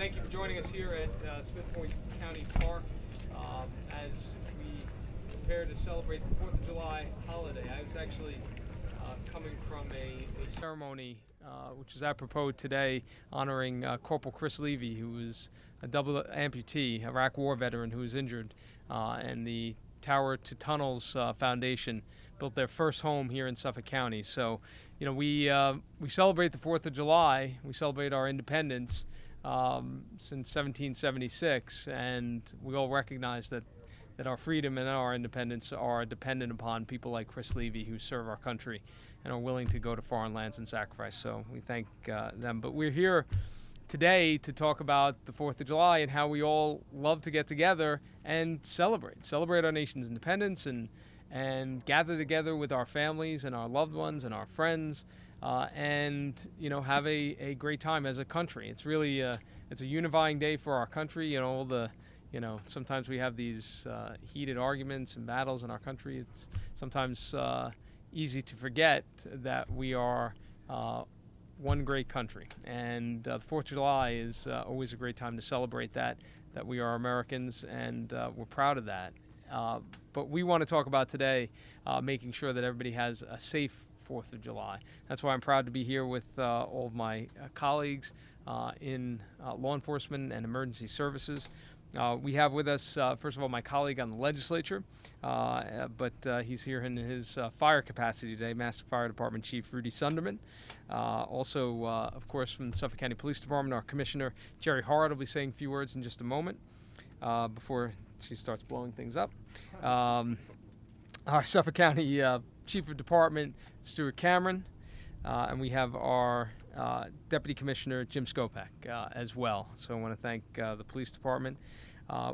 Thank you for joining us here at Smith Point County Park as we prepare to celebrate the 4th of July holiday. I was actually coming from a ceremony which is apropos today, honoring Corporal Chris Levy, who was a double amputee, Iraq War veteran who was injured, and the Tower to Tunnels Foundation built their first home here in Suffolk County. So, we celebrate the 4th of July. We celebrate our independence since 1776, and we all recognize that our freedom and our independence are dependent upon people like Chris Levy, who serve our country and are willing to go to foreign lands and sacrifice. So we thank them. But we're here today to talk about the 4th of July and how we all love to get together and celebrate our nation's independence and gather together with our families and our loved ones and our friends. And have a great time as a country. It's really it's a unifying day for our country. Sometimes we have these heated arguments and battles in our country. It's sometimes easy to forget that we are one great country, and the 4th of July is always a great time to celebrate that we are Americans, and we're proud of that. But we want to talk about today making sure that everybody has a safe 4th of July. That's why I'm proud to be here with all of my colleagues in law enforcement and emergency services. We have with us, first of all, my colleague on the legislature, but he's here in his fire capacity today, Master Fire Department Chief Rudy Sunderman. Also, of course, from the Suffolk County Police Department, our Commissioner Jerry Hart will be saying a few words in just a moment before she starts blowing things up. Our Suffolk County Chief of Department, Stuart Cameron, and we have our Deputy Commissioner, Jim Skopak, as well. So I want to thank the Police Department.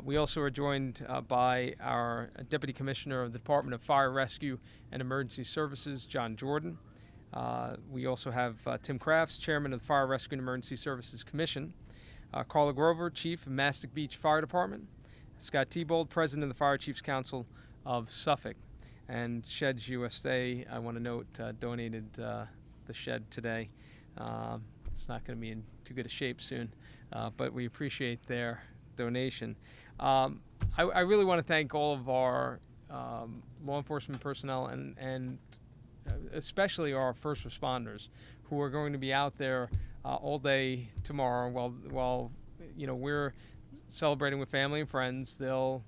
We also are joined by our Deputy Commissioner of the Department of Fire Rescue and Emergency Services, John Jordan. We also have Tim Crafts, Chairman of the Fire Rescue and Emergency Services Commission. Carla Grover, Chief of Mastic Beach Fire Department. Scott Tebold, President of the Fire Chiefs Council of Suffolk. And Sheds USA, I want to note, donated the shed today. It's not going to be in too good a shape soon, but we appreciate their donation. I really want to thank all of our law enforcement personnel and especially our first responders who are going to be out there all day tomorrow while we're celebrating with family and friends. They'll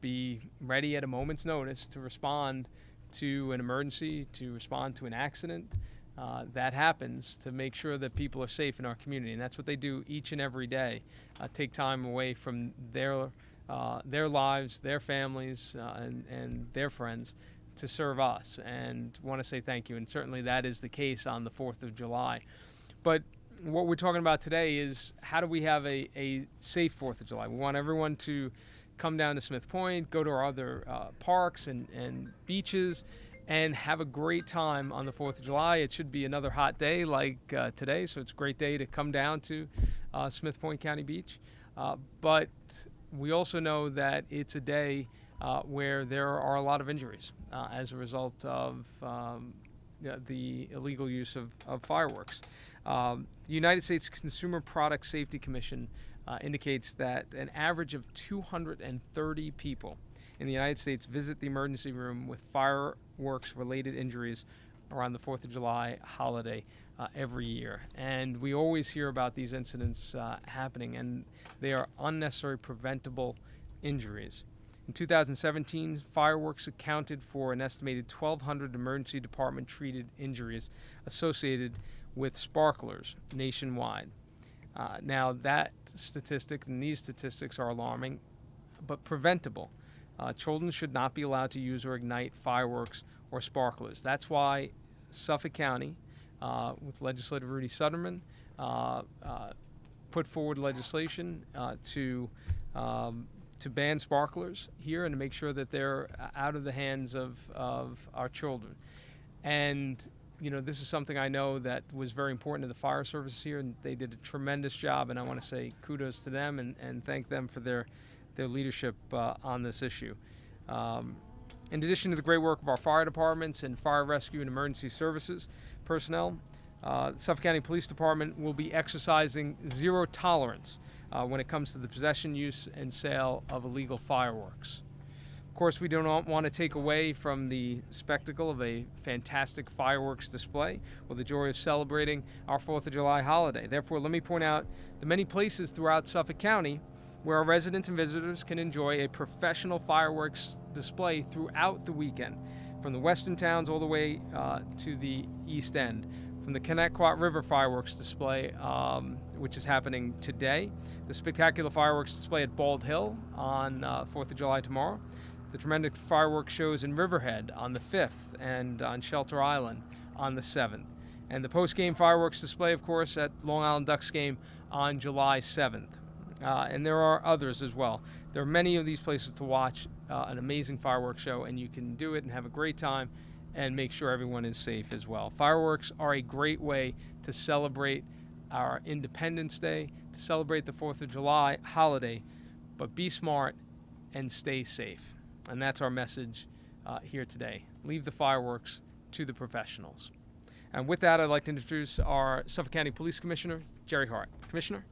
be ready at a moment's notice to respond to an emergency, to respond to an accident that happens, to make sure that people are safe in our community. And that's what they do each and every day, take time away from their lives, their families, and their friends to serve us. And want to say thank you. And certainly that is the case on the 4th of July. But what we're talking about today is how do we have a safe 4th of July? We want everyone to come down to Smith Point, go to our other parks and beaches, and have a great time on the 4th of July. It should be another hot day like today, so it's a great day to come down to Smith Point County Beach. But we also know that it's a day where there are a lot of injuries as a result of the illegal use of fireworks. The United States Consumer Product Safety Commission indicates that an average of 230 people in the United States visit the emergency room with fireworks-related injuries around the 4th of July holiday every year. And we always hear about these incidents happening, and they are unnecessary preventable injuries. In 2017, fireworks accounted for an estimated 1,200 emergency department treated injuries associated with sparklers nationwide. Now that statistic and these statistics are alarming, but preventable. Children should not be allowed to use or ignite fireworks or sparklers. That's why Suffolk County, with Legislator Rudy Sunderman, put forward legislation to ban sparklers here and to make sure that they're out of the hands of our children. And this is something I know that was very important to the fire service here, and they did a tremendous job, and I want to say kudos to them and thank them for their leadership on this issue. In addition to the great work of our fire departments and fire rescue and emergency services personnel, Suffolk County Police Department will be exercising zero tolerance when it comes to the possession, use, and sale of illegal fireworks. Of course, we do not want to take away from the spectacle of a fantastic fireworks display or the joy of celebrating our 4th of July holiday. Therefore, let me point out the many places throughout Suffolk County where our residents and visitors can enjoy a professional fireworks display throughout the weekend, from the western towns all the way to the east end. From the Connecticut River fireworks display, which is happening today, the spectacular fireworks display at Bald Hill on 4th of July tomorrow, the tremendous fireworks shows in Riverhead on the 5th and on Shelter Island on the 7th, and the post-game fireworks display, of course, at Long Island Ducks game on July 7th. And there are others as well. There are many of these places to watch an amazing fireworks show, and you can do it and have a great time and make sure everyone is safe as well. Fireworks are a great way to celebrate our Independence Day, to celebrate the 4th of July holiday, but be smart and stay safe. And that's our message here today. Leave the fireworks to the professionals. And with that, I'd like to introduce our Suffolk County Police Commissioner, Jerry Hart. Commissioner?